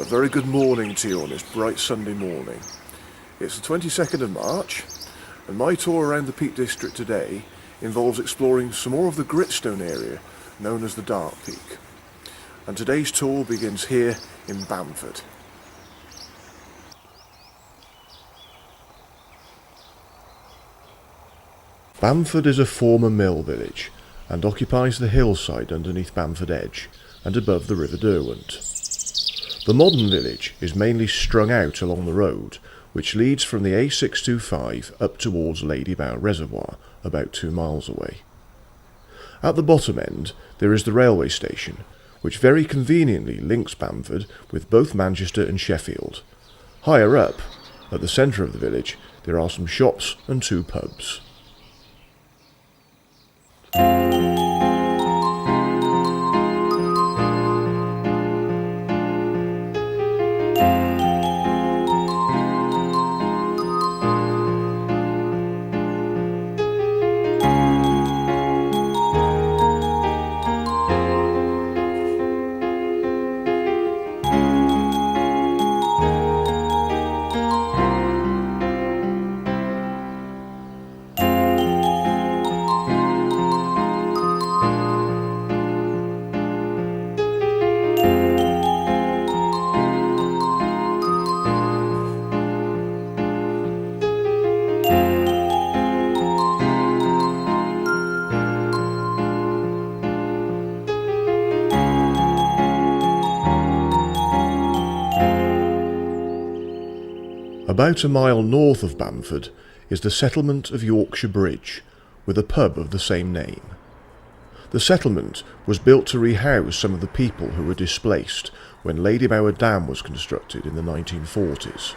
very good morning to you on this bright Sunday morning. It's the 22nd of March, and my tour around the Peak District today involves exploring some more of the Gritstone area known as the Dark Peak. And today's tour begins here in Bamford. Bamford is a former mill village and occupies the hillside underneath Bamford Edge and above the River Derwent. The modern village is mainly strung out along the road, which leads from the A625 up towards Ladybower Reservoir, about 2 miles away. At the bottom end there is the railway station, which very conveniently links Bamford with both Manchester and Sheffield. Higher up, at the centre of the village, there are some shops and 2 pubs. About a mile north of Bamford is the settlement of Yorkshire Bridge, with a pub of the same name. The settlement was built to rehouse some of the people who were displaced when Ladybower Dam was constructed in the 1940s.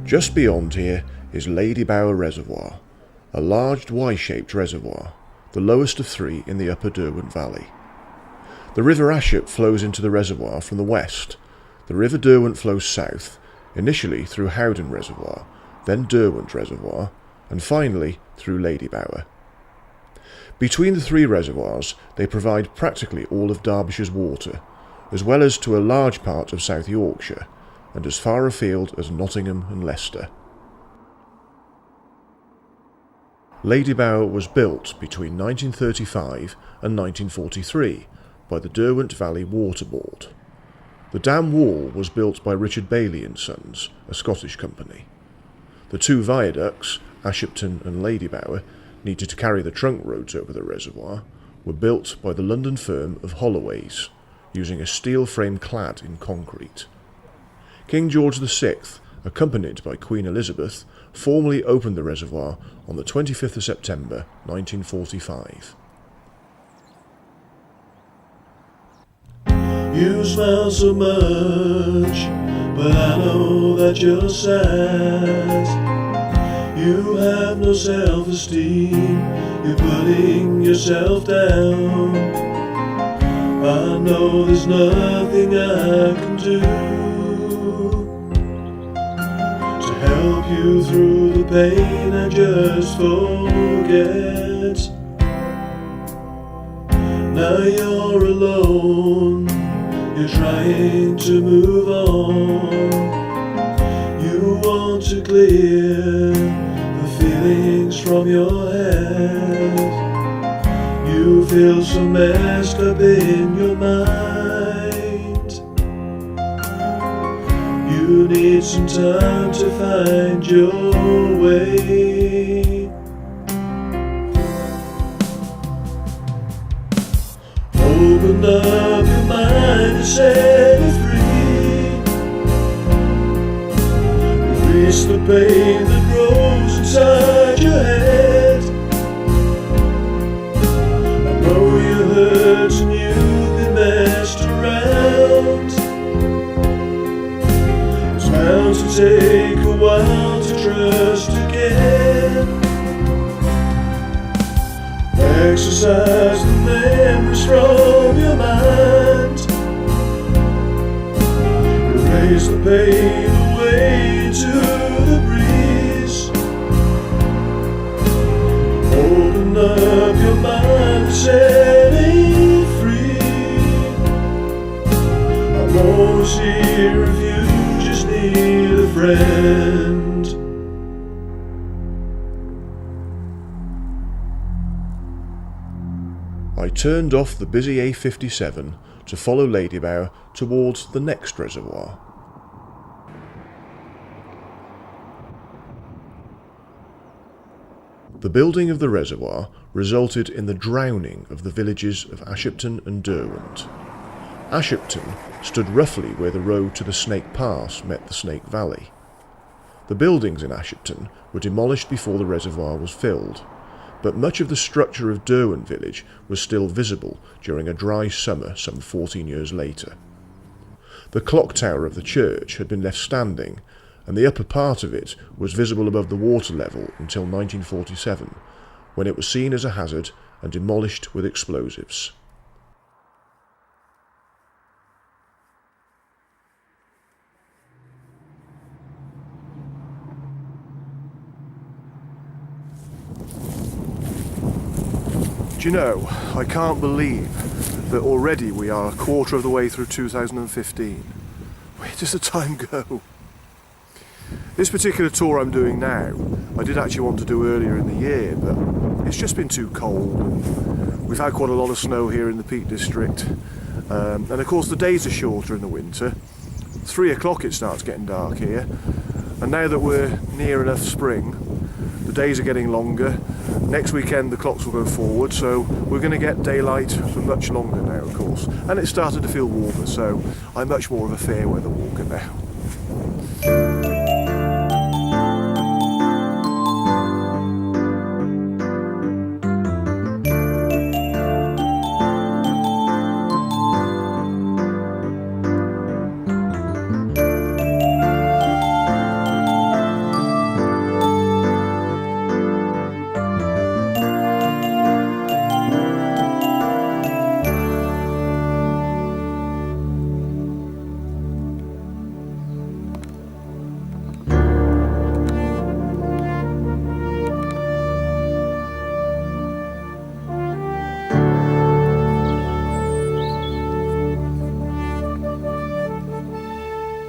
Just beyond here is Ladybower Reservoir, a large Y-shaped reservoir, the lowest of 3 in the upper Derwent Valley. The River Ashett flows into the reservoir from the west. The River Derwent flows south, initially through Crowden Reservoir, then Derwent Reservoir, and finally through Ladybower. Between the 3 reservoirs, they provide practically all of Derbyshire's water, as well as to a large part of South Yorkshire, and as far afield as Nottingham and Leicester. Ladybower was built between 1935 and 1943 by the Derwent Valley Water Board. The dam wall was built by Richard Bailey and Sons, a Scottish company. The 2 viaducts, Ashipton and Ladybower, needed to carry the trunk roads over the reservoir, were built by the London firm of Holloways, using a steel frame clad in concrete. King George VI, accompanied by Queen Elizabeth, formally opened the reservoir on the 25th of September 1945. You smile so much, but I know that you're sad. You have no self-esteem, you're putting yourself down. I know there's nothing I can do help you through the pain and just forget. Now you're alone, you're trying to move on. You want to clear the feelings from your head. You feel so messed up in your mind. You need some time to find your way. Open up your mind and set it free. Release the pain that grows inside your head. I know you hurt and you've been messed around. exercise the memories from your mind. Erase the pain away into the breeze. Open up your mind and set it free. I'm always here if you just need a friend. I turned off the busy A57 to follow Ladybower towards the next reservoir. The building of the reservoir resulted in the drowning of the villages of Ashipton and Derwent. Ashipton stood roughly where the road to the Snake Pass met the Snake Valley. The buildings in Ashipton were demolished before the reservoir was filled, but much of the structure of Derwent village was still visible during a dry summer some 14 years later. The clock tower of the church had been left standing, and the upper part of it was visible above the water level until 1947, when it was seen as a hazard and demolished with explosives. Do you know, I can't believe that already we are a quarter of the way through 2015. Where does the time go? This particular tour I'm doing now, I did actually want to do earlier in the year, but it's just been too cold. And we've had quite a lot of snow here in the Peak District. And of course the days are shorter in the winter. 3 o'clock it starts getting dark here. And now that we're near enough spring, the days are getting longer. Next weekend the clocks will go forward, so we're going to get daylight for much longer now, of course. And it's started to feel warmer, so I'm much more of a fair weather walker now.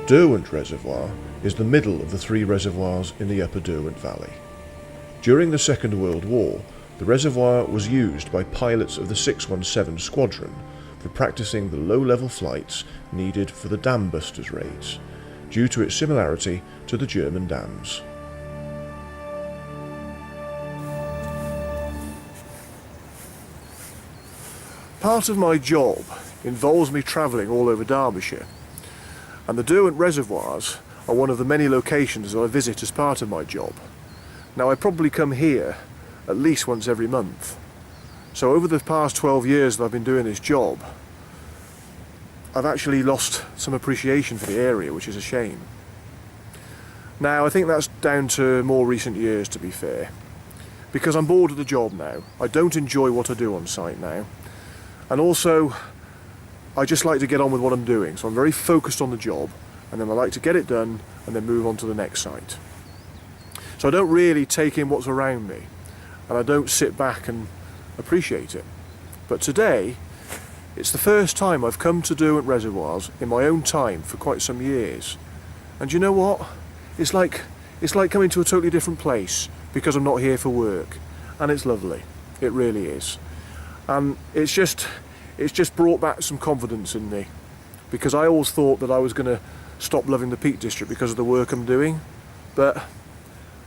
Derwent Reservoir is the middle of the 3 reservoirs in the upper Derwent Valley. During the Second World War, the reservoir was used by pilots of the 617 Squadron for practicing the low-level flights needed for the dam busters raids, due to its similarity to the German dams. Part of my job involves me travelling all over Derbyshire, and the Derwent Reservoirs are one of the many locations that I visit as part of my job. Now, I probably come here at least once every month. So over the past 12 years that I've been doing this job, I've actually lost some appreciation for the area, which is a shame. Now, I think that's down to more recent years, to be fair, because I'm bored of the job now. I don't enjoy what I do on site now, and also I just like to get on with what I'm doing, so I'm very focused on the job, and then I like to get it done and then move on to the next site. So I don't really take in what's around me, and I don't sit back and appreciate it. But today, it's the first time I've come to Derwent Reservoirs in my own time for quite some years. And you know what? It's like coming to a totally different place because I'm not here for work. And it's lovely. It really is. And it's just brought back some confidence in me, because I always thought that I was going to stop loving the Peak District because of the work I'm doing, but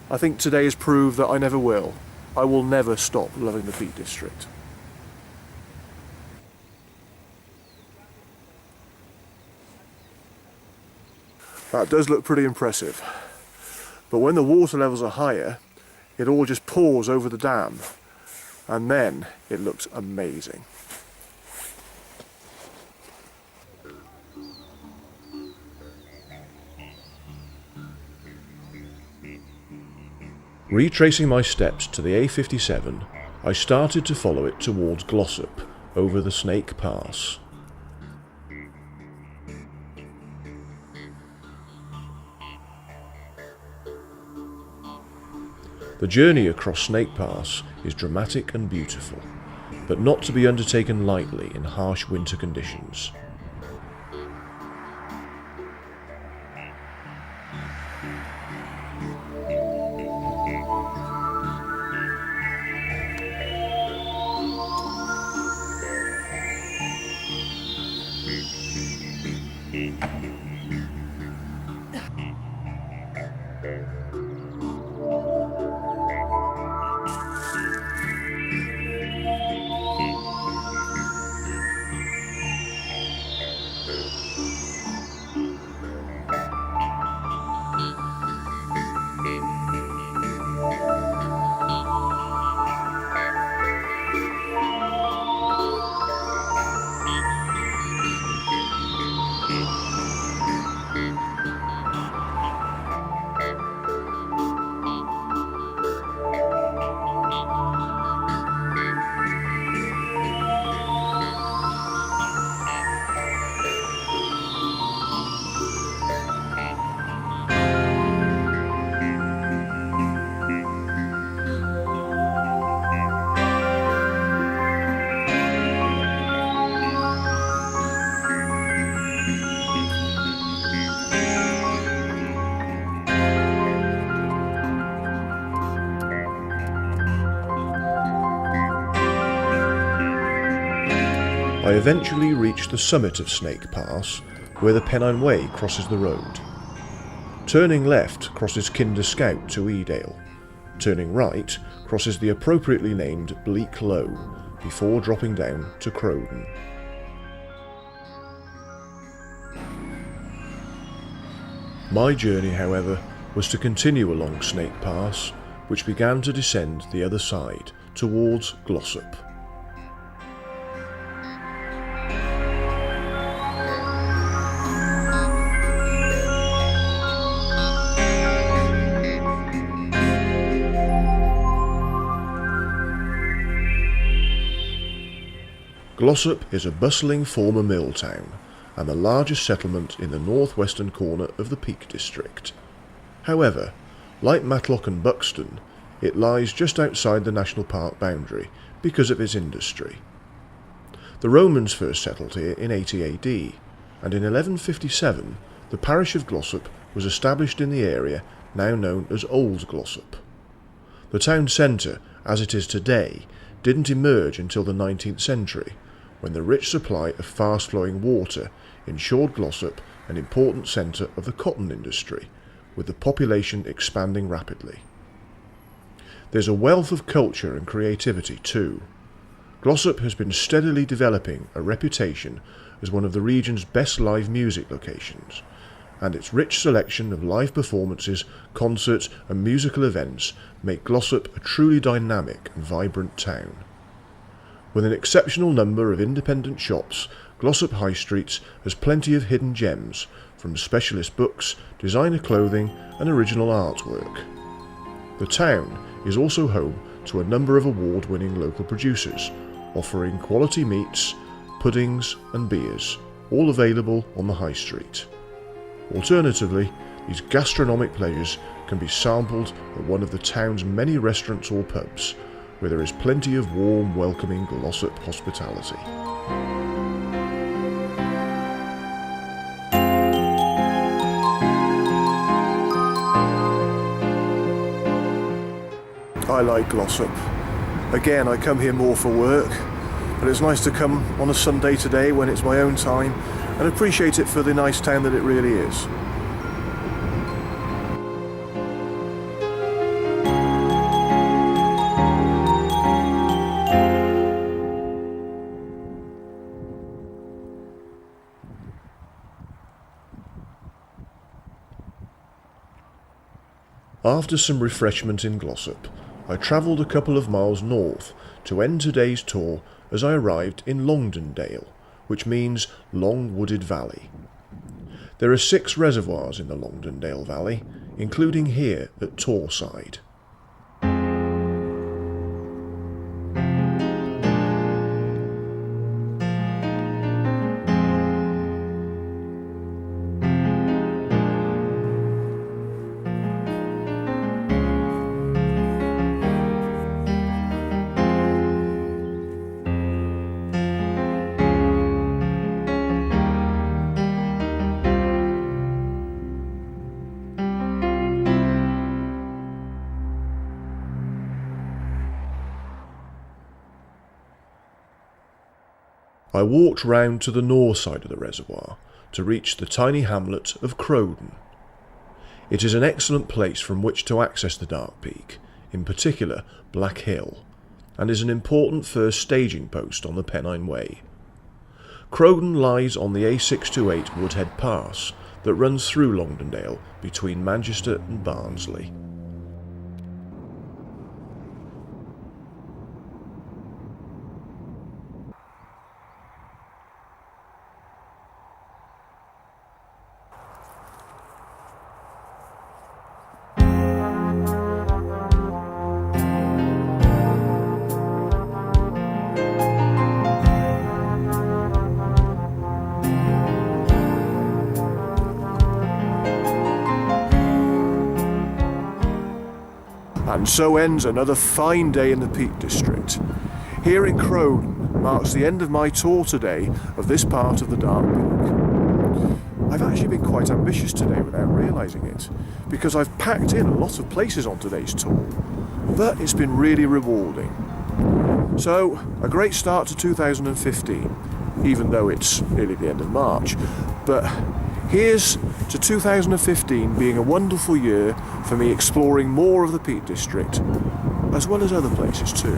I think today has proved that I never will. I will never stop loving the Peak District. That does look pretty impressive, but when the water levels are higher, it all just pours over the dam, and then it looks amazing. Retracing my steps to the A57, I started to follow it towards Glossop, over the Snake Pass. The journey across Snake Pass is dramatic and beautiful, but not to be undertaken lightly in harsh winter conditions. I eventually reached the summit of Snake Pass, where the Pennine Way crosses the road. Turning left crosses Kinder Scout to Edale. Turning right crosses the appropriately named Bleak Low, before dropping down to Crowden. My journey, however, was to continue along Snake Pass, which began to descend the other side, towards Glossop. Glossop is a bustling former mill town, and the largest settlement in the northwestern corner of the Peak District. However, like Matlock and Buxton, it lies just outside the national park boundary because of its industry. The Romans first settled here in 80 AD, and in 1157 the parish of Glossop was established in the area now known as Old Glossop. The town centre, as it is today, didn't emerge until the 19th century, when the rich supply of fast-flowing water ensured Glossop an important centre of the cotton industry, with the population expanding rapidly. There's a wealth of culture and creativity too. Glossop has been steadily developing a reputation as one of the region's best live music locations, and its rich selection of live performances, concerts and musical events make Glossop a truly dynamic and vibrant town. With an exceptional number of independent shops, Glossop High Street has plenty of hidden gems, from specialist books, designer clothing and original artwork. The town is also home to a number of award-winning local producers, offering quality meats, puddings and beers, all available on the High Street. Alternatively, these gastronomic pleasures can be sampled at one of the town's many restaurants or pubs, where there is plenty of warm, welcoming Glossop hospitality. I like Glossop. Again, I come here more for work, but it's nice to come on a Sunday today when it's my own time and appreciate it for the nice town that it really is. After some refreshment in Glossop, I travelled a couple of miles north to end today's tour as I arrived in Longdendale, which means Long Wooded Valley. There are 6 reservoirs in the Longdendale Valley, including here at Torside. I walked round to the north side of the reservoir to reach the tiny hamlet of Crowden. It is an excellent place from which to access the Dark Peak, in particular Black Hill, and is an important first staging post on the Pennine Way. Crowden lies on the A628 Woodhead Pass that runs through Longdendale between Manchester and Barnsley. And so ends another fine day in the Peak District. Here in Crowden marks the end of my tour today of this part of the Dark Peak. I've actually been quite ambitious today without realising it, because I've packed in a lot of places on today's tour, but it's been really rewarding. So, a great start to 2015, even though it's nearly the end of March, but here's to 2015 being a wonderful year for me exploring more of the Peak District, as well as other places too.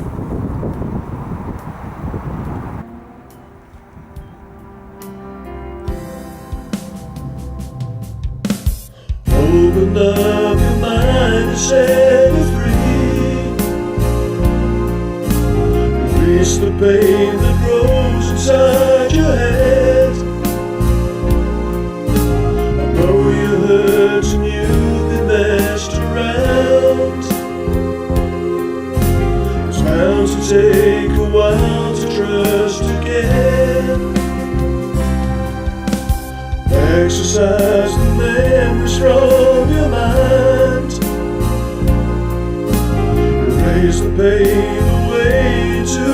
Open up your mind and set it free. Release the pain that grows inside your head. I know you hurt and you've been messed around. It's bound to take a while to trust again. Exercise the memories from your mind. Erase the pain away into